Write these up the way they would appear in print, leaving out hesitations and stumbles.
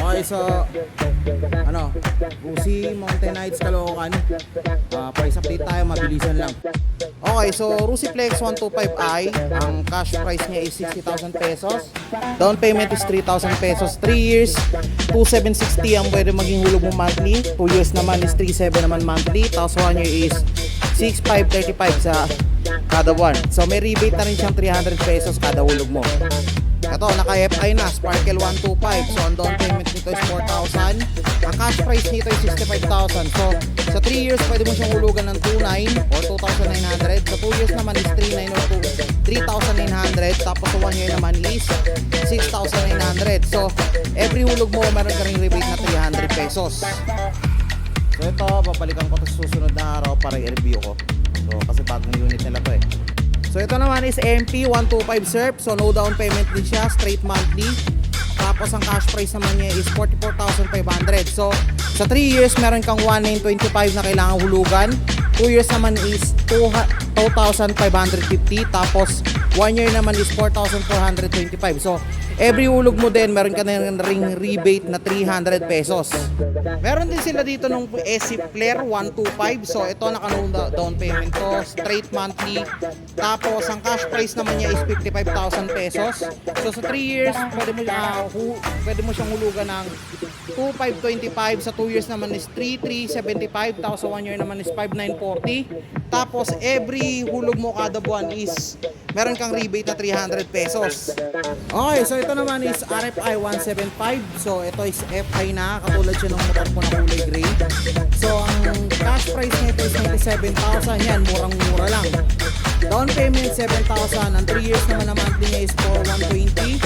Okay, so ano, Rusi Mountain Knights Caloocan. Price update tayo, mabilisan lang. Okay, so Rusi Flex 125i, ang cash price niya is 60,000 pesos. Down payment is 3,000 pesos. 3 years, 2,760 ang pwede maging hulog mo monthly. 2 years naman is 3,700 naman monthly. Tapos 1 year is 6,535 sa kada buwan. So may rebate na rin siyang 300 pesos kada hulog mo. Ito, naka-FI na, Sparkle 125. So ang down payment nito is 4,000. Ang cash price nito is 65,000. So sa 3 years pwede mo siyang hulugan ng 2,900 or 2,900. Sa 2 years naman is 3,900 or 3,900. Tapos sa 1 year naman is 6,900. So every hulog mo meron ka ring rebate na 300 pesos. So ito, babalikan ko sa susunod na araw para i-review ko. So kasi bagong unit nila to eh. So ito naman is MP 125 SERP. So no down payment din siya, straight monthly. Tapos ang cash price naman niya is 44,500. So sa 3 years meron kang 1,925 na kailangan hulugan. 2 years naman is 2,550. Tapos 1 year naman is 4,425. So every hulog mo din meron ka na ring rebate na 300 pesos. Meron din sila dito nung SC Flare 125. So ito naka down payment to, straight monthly. Tapos ang cash price naman niya is 55,000 pesos. So sa 3 years pwede mo siyang hulugan ng 2,525. Sa 2 years naman is 3,375. Tapos sa 1 year naman is 5,940. Tapos every hulog mo kada buwan is meron kang rebate na 300 pesos. Okay, so ito naman is RFI 175. So ito is FI na, katulad siya ng motor ko na kulay gray. So ang cash price nito is 97,000. Yan, murang-mura lang. Down payment 7,000. Ang 3 years naman na monthly niya is 4,120.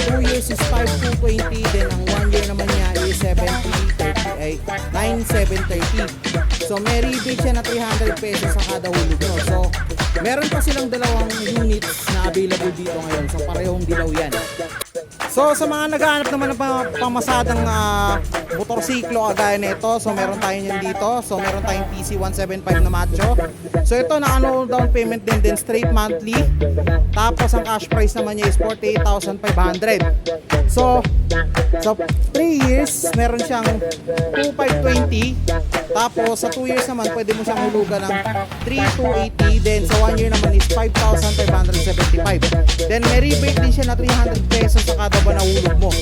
2 years is 5,220. Then ang 1 year naman niya is 9,730. So may rebate siya na 300 pesos sa kada hulog mo. So meron pa silang dalawang units na available dito ngayon. So parehong dilaw yan. So sa mga naghahanap naman ng pamasadang motorsiklo kagaya nito, so meron tayo yan dito. So meron tayong PC 175 na macho. So ito na down payment din straight monthly. Tapos ang cash price naman niya is 48,500. So 3 years meron siyang 2,520. Tapos sa 2 years naman pwede mo siyang hulugan ng 3,280. Then sa 1 year naman is 5,575. Then may rebate din siya na 300 pesos sa kada buwan na hulog mo.